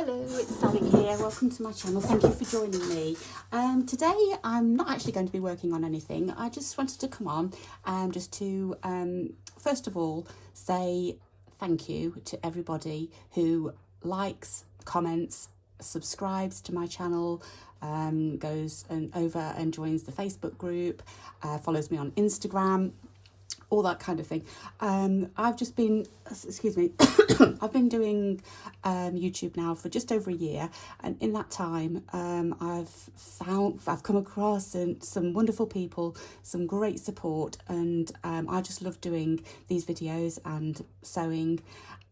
Hello, it's Sally here. Welcome to my channel. Thank you for joining me. Today I'm not actually going to be working on anything. I just wanted to come on just to first of all say thank you to everybody who likes, comments, subscribes to my channel, goes over and joins the Facebook group, follows me on Instagram, all that kind of thing. I've just been, excuse me, I've been doing YouTube now for just over a year, and in that time I've come across some wonderful people, some great support, and I just love doing these videos and sewing,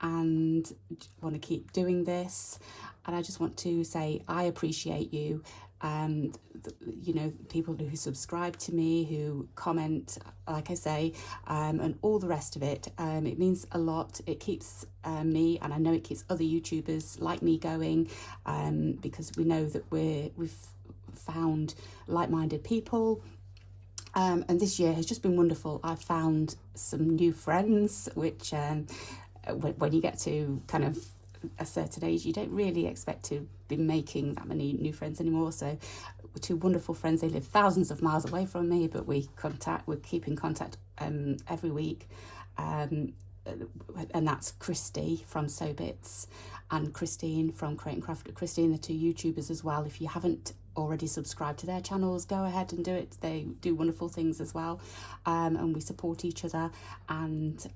and want to keep doing this. And I just want to say I appreciate you, and you know, people who subscribe to me, who comment, like I say, and all the rest of it. It means a lot. It keeps me, and I know it keeps other YouTubers like me going, because we know that we've found like-minded people. And this year has just been wonderful. I've found some new friends, which when you get to kind of a certain age, you don't really expect to be making that many new friends anymore. So two wonderful friends, they live thousands of miles away from me, but we keep in contact every week, and that's Christy from Sew Bits and Christine from Create and Craft. Christine, the two YouTubers as well. If you haven't already subscribed to their channels, go ahead and do it. They do wonderful things as well, and we support each other, and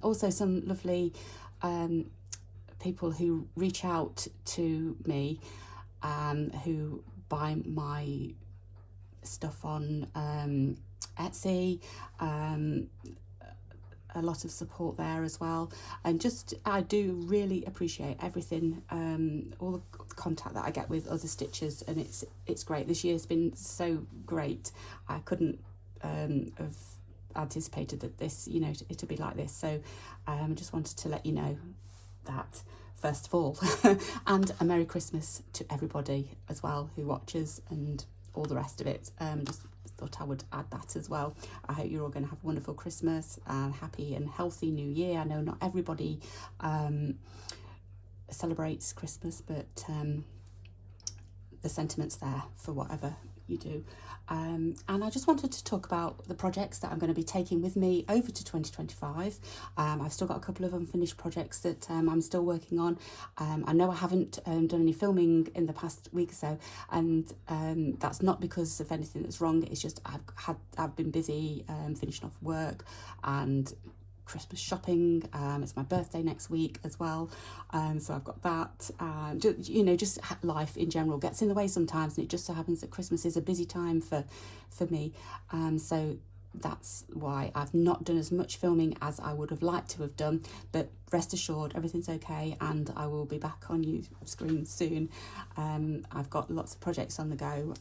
also some lovely people who reach out to me, who buy my stuff on Etsy, a lot of support there as well. And just, I do really appreciate everything, all the contact that I get with other stitchers, and it's great. This year's been so great. I couldn't have anticipated that this, you know, it'll be like this. So I just wanted to let you know that first of all, and a Merry Christmas to everybody as well who watches and all the rest of it. Just thought I would add that as well. I hope you're all going to have a wonderful Christmas and happy and healthy New Year. I know not everybody celebrates Christmas, but the sentiment's there for whatever you do. And I just wanted to talk about the projects that I'm going to be taking with me over to 2025. I've still got a couple of unfinished projects that I'm still working on. I know I haven't done any filming in the past week or so, and that's not because of anything that's wrong. It's just I've been busy finishing off work and Christmas shopping. It's my birthday next week as well, so I've got that. You know, just life in general gets in the way sometimes, and it just so happens that Christmas is a busy time for me, so that's why I've not done as much filming as I would have liked to have done. But rest assured, everything's okay, and I will be back on your screen soon. I've got lots of projects on the go,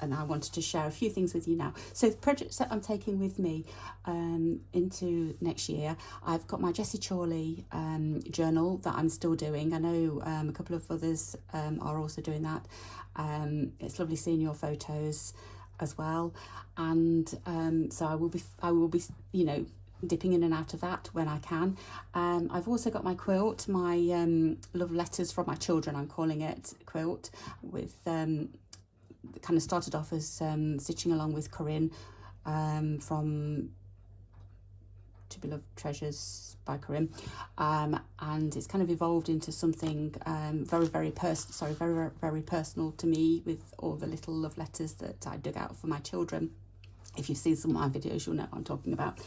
and I wanted to share a few things with you now. So the projects that I'm taking with me into next year, I've got my Jessie Chorley journal that I'm still doing. I know a couple of others are also doing that. It's lovely seeing your photos as well, and so I will be, you know, dipping in and out of that when I can. I've also got my quilt, my love letters from my children, I'm calling it, quilt, with kind of started off as stitching along with Corinne from To Be Loved Treasures by Corinne, and it's kind of evolved into something very personal to me, with all the little love letters that I dug out for my children. If you've seen some of my videos, you'll know what I'm talking about.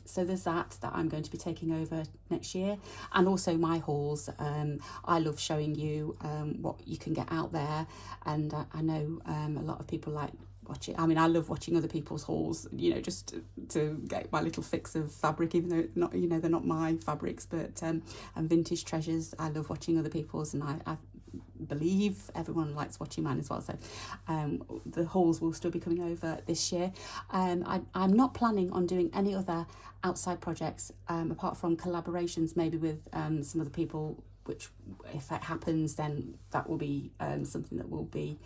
So there's that I'm going to be taking over next year, and also my hauls. I love showing you what you can get out there, and I know a lot of people like watching. I mean, I love watching other people's hauls, you know, just to get my little fix of fabric, even though not, you know, they're not my fabrics, but and vintage treasures. I love watching other people's, and I believe everyone likes watching mine as well. So the hauls will still be coming over this year. I'm not planning on doing any other outside projects apart from collaborations, maybe with some other people, which if that happens, then that will be something that will be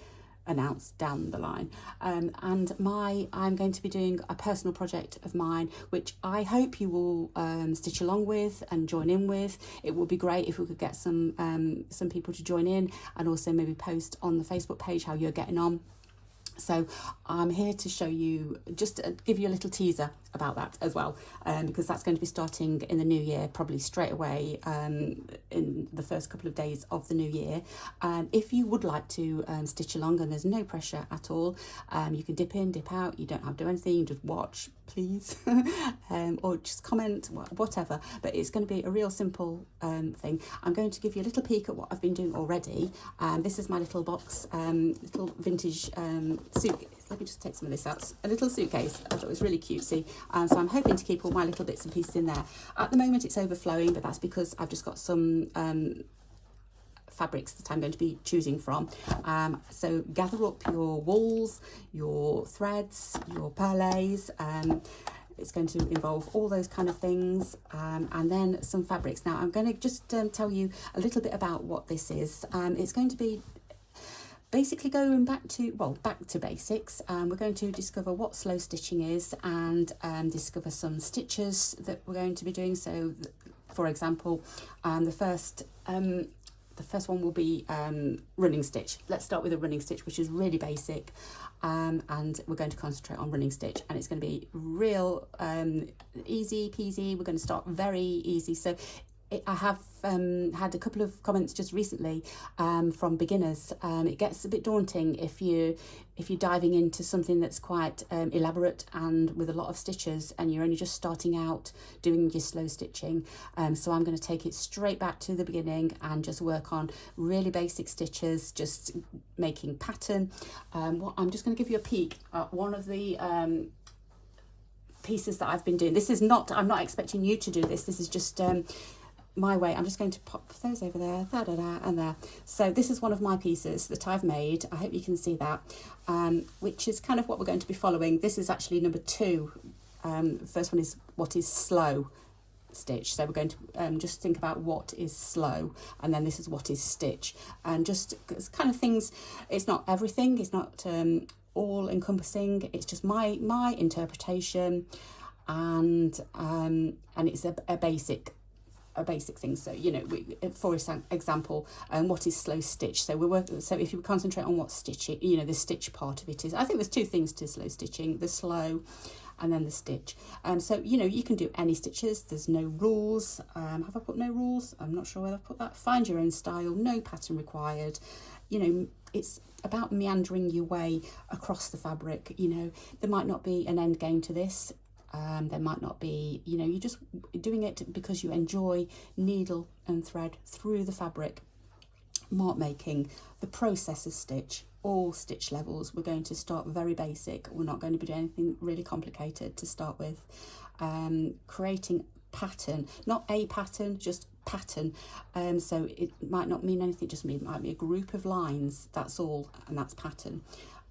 announce down the line. And I'm going to be doing a personal project of mine, which I hope you will stitch along with and join in with. It would be great if we could get some people to join in, and also maybe post on the Facebook page how you're getting on. So I'm here to show you, just give you a little teaser about that as well, because that's going to be starting in the new year, probably straight away in the first couple of days of the new year. If you would like to stitch along, and there's no pressure at all, you can dip in, dip out, you don't have to do anything, just watch, please, or just comment, whatever. But it's going to be a real simple thing. I'm going to give you a little peek at what I've been doing already. This is my little box, little vintage suitcase. Let me just take some of this out. A little suitcase. I thought it was really cutesy. So I'm hoping to keep all my little bits and pieces in there. At the moment it's overflowing, but that's because I've just got some fabrics that I'm going to be choosing from. So gather up your wools, your threads, your perlés. It's going to involve all those kind of things, and then some fabrics. Now I'm going to just tell you a little bit about what this is. It's going to be basically going back to basics. We're going to discover what slow stitching is, and discover some stitches that we're going to be doing. So for example, the first one will be running stitch. Let's start with a running stitch, which is really basic, and we're going to concentrate on running stitch, and it's going to be real easy peasy. We're going to start very easy. So I have had a couple of comments just recently from beginners. It gets a bit daunting if you're diving into something that's quite elaborate and with a lot of stitches, and you're only just starting out doing your slow stitching. So I'm going to take it straight back to the beginning and just work on really basic stitches, just making pattern. I'm just going to give you a peek at one of the pieces that I've been doing. I'm not expecting you to do this. This is just my way. I'm just going to pop those over there, and there. So this is one of my pieces that I've made. I hope you can see that, which is kind of what we're going to be following. This is actually number 2. The first one is what is slow stitch. So we're going to just think about what is slow, and then this is what is stitch, and just kind of things. It's not everything. It's not all encompassing. It's just my interpretation, and it's a basic thing. So for example, what is slow stitch? So if you concentrate on what stitching, the stitch part of it is, I think there's 2 things to slow stitching: the slow and then the stitch. So you can do any stitches. There's no rules. Have I put no rules? I'm not sure whether I've put that. Find your own style, no pattern required. It's about meandering your way across the fabric. There might not be an end game to this. There might not be, you're just doing it because you enjoy needle and thread through the fabric. Mark making, the process of stitch, all stitch levels. We're going to start very basic. We're not going to be doing anything really complicated to start with. Creating pattern, not a pattern, just pattern. So it might not mean anything, it might be a group of lines, that's all, and that's pattern.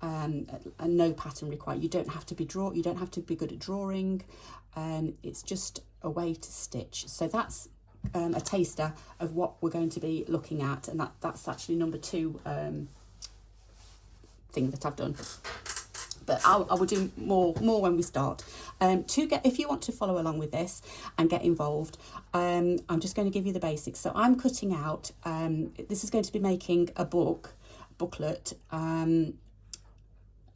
And no pattern required. You don't have to be good at drawing. It's just a way to stitch. So that's a taster of what we're going to be looking at, and that's actually number 2 thing that I've done. But I will do more when we start. If you want to follow along with this and get involved, I'm just going to give you the basics. So I'm cutting out. This is going to be making a booklet.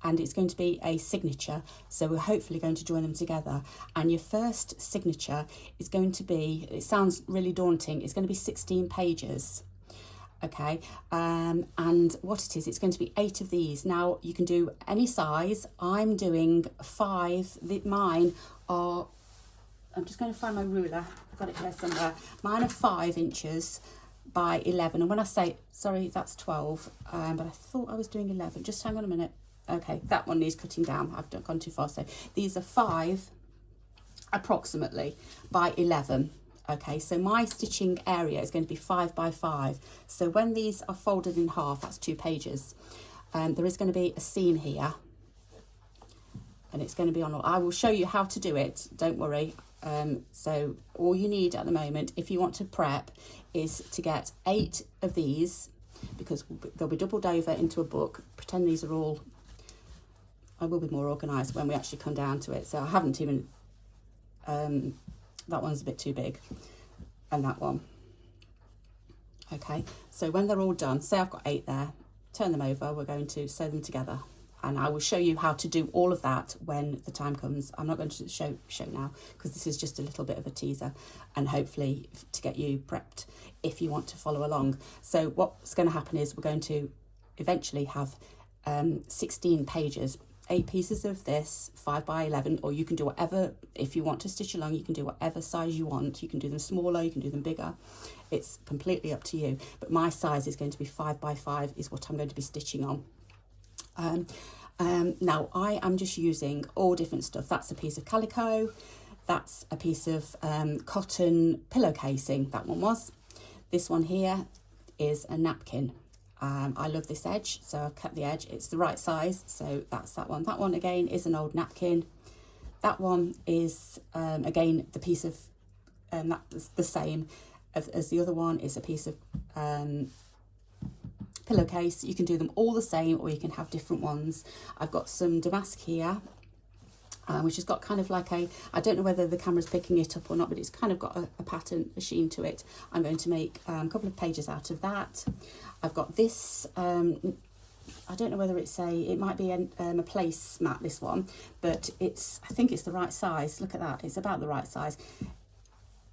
And it's going to be a signature, so we're hopefully going to join them together. And your first signature is going to be, it sounds really daunting, it's going to be 16 pages, okay? And what it is, it's going to be 8 of these. Now, you can do any size. I'm doing 5. Mine are, I'm just going to find my ruler, I've got it here somewhere. Mine are 5 inches by 11, and when I say, sorry, that's 12, but I thought I was doing 11. Just hang on a minute. Okay, that one needs cutting down. I've gone too far. So these are 5 approximately by 11. Okay, so my stitching area is going to be 5 by 5. So when these are folded in half, that's 2 pages. There is going to be a seam here, and it's going to be on. I will show you how to do it. Don't worry. So all you need at the moment, if you want to prep, is to get 8 of these. because they'll be doubled over into a book. Pretend these are all, I will be more organised when we actually come down to it. So I haven't even, that one's a bit too big, and that one. Okay, so when they're all done, say I've got 8 there, turn them over, we're going to sew them together. And I will show you how to do all of that when the time comes. I'm not going to show now, because this is just a little bit of a teaser, and hopefully to get you prepped if you want to follow along. So what's going to happen is we're going to eventually have 16 pages, 8 pieces of this, 5 by 11, or you can do whatever, if you want to stitch along, you can do whatever size you want. You can do them smaller, you can do them bigger. It's completely up to you. But my size is going to be 5 by 5 is what I'm going to be stitching on. Now I am just using all different stuff. That's a piece of calico, that's a piece of cotton pillow casing, that one was. This one here is a napkin. I love this edge, so I've kept the edge. It's the right size, so that's that one. That one again is an old napkin. That one is again the piece of that's the same as the other one. Is a piece of pillowcase. You can do them all the same, or you can have different ones. I've got some damask here, which has got kind of like a, I don't know whether the camera's picking it up or not, but it's kind of got a pattern, a sheen to it. I'm going to make a couple of pages out of that. I've got this, I don't know whether it's it might be a place mat, this one, but I think it's the right size. Look at that, it's about the right size.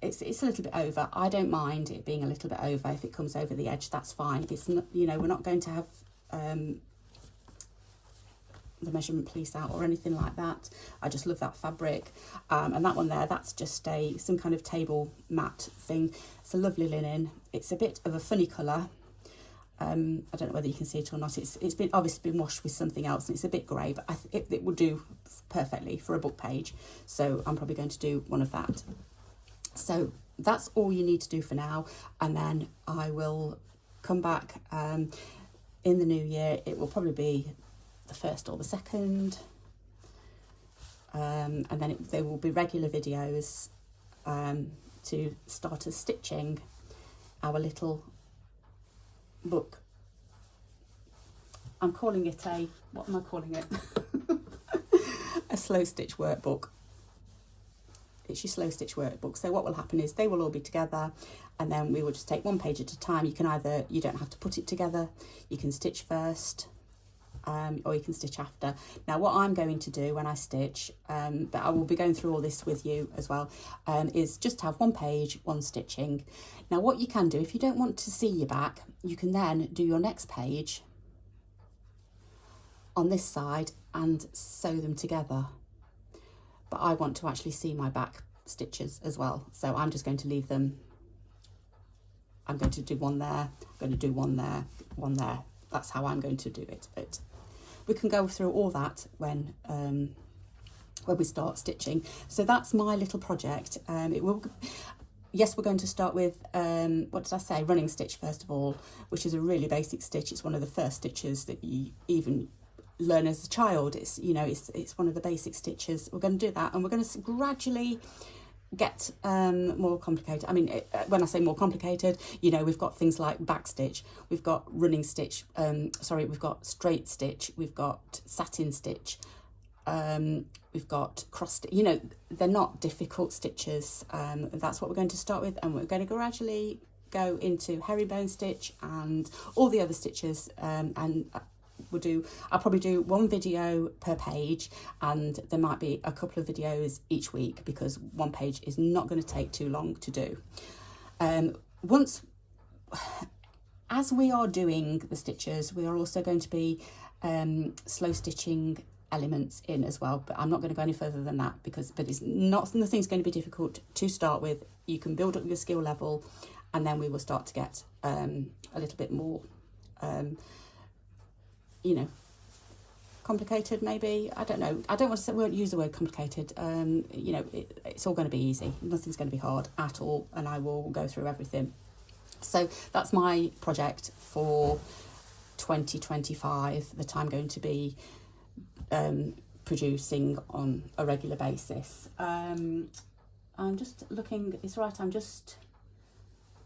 It's a little bit over. I don't mind it being a little bit over. If it comes over the edge, that's fine. It's not, you know, we're not going to have the measurement piece out or anything like that. I just love that fabric. And that one there, that's just some kind of table mat thing. It's a lovely linen. It's a bit of a funny colour. I don't know whether you can see it or not. It's been obviously been washed with something else, and it's a bit grey, but it will do perfectly for a book page. So I'm probably going to do one of that. So that's all you need to do for now, and then I will come back in the new year. It will probably be the 1st or the 2nd, and then there will be regular videos to start us stitching our little book. I'm calling it what am I calling it? A slow stitch workbook. It's your slow stitch workbook. So what will happen is they will all be together, and then we will just take one page at a time. You don't have to put it together, you can stitch first, or you can stitch after. Now what I'm going to do when I stitch, but I will be going through all this with you as well, is just have one page, one stitching. Now what you can do, if you don't want to see your back, you can then do your next page on this side and sew them together. But I want to actually see my back stitches as well. So I'm just going to leave them. I'm going to do one there, I'm going to do one there, one there. That's how I'm going to do it. But we can go through all that when we start stitching. So that's my little project. Yes, we're going to start with, what did I say? Running stitch first of all, which is a really basic stitch. It's one of the first stitches that you even learn as a child. It's, you know, it's one of the basic stitches. We're going to do that, and we're going to gradually get more complicated. I mean, when I say more complicated, you know, we've got things like back stitch, we've got running stitch, we've got straight stitch, we've got satin stitch, we've got cross stitch. You know, they're not difficult stitches. That's what we're going to start with, and we're going to gradually go into herringbone stitch and all the other stitches, and I'll probably do one video per page, and there might be a couple of videos each week, because one page is not going to take too long to do. As we are doing the stitches, we are also going to be slow stitching elements in as well, but I'm not going to go any further than that, nothing's going to be difficult to start with. You can build up your skill level, and then we will start to get a little bit more you know, complicated maybe. I don't know. I don't want to say, we won't use the word complicated. You know, it's all going to be easy. Nothing's going to be hard at all, and I will go through everything. So that's my project for 2025 that I'm going to be producing on a regular basis. I'm just looking, it's right, I'm just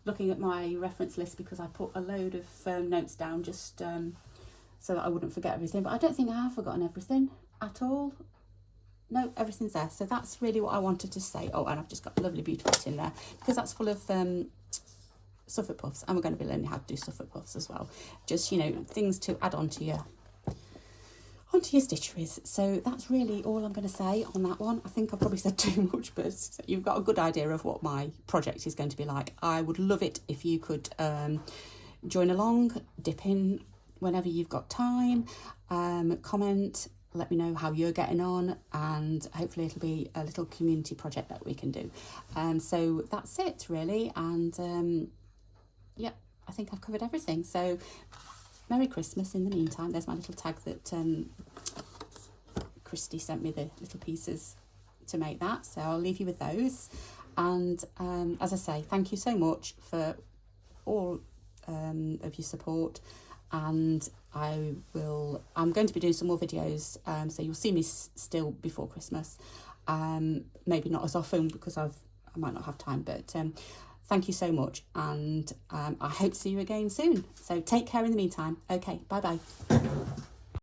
looking at my reference list because I put a load of notes down just so that I wouldn't forget everything. But I don't think I have forgotten everything at all. No, everything's there. So that's really what I wanted to say. Oh, and I've just got a lovely beautiful tin there because that's full of Suffolk puffs, and we're going to be learning how to do Suffolk puffs as well. Just, you know, things to add onto your stitcheries. So that's really all I'm going to say on that one. I think I've probably said too much, but you've got a good idea of what my project is going to be like. I would love it if you could join along, dip in whenever you've got time, comment, let me know how you're getting on, and hopefully it'll be a little community project that we can do. So that's it really, and yeah, I think I've covered everything. So Merry Christmas in the meantime. There's my little tag that Christy sent me, the little pieces to make that, so I'll leave you with those. And as I say, thank you so much for all of your support, and I'm going to be doing some more videos, so you'll see me still before Christmas, maybe not as often because I might not have time, but thank you so much, and I hope to see you again soon. So take care in the meantime. Okay, bye bye.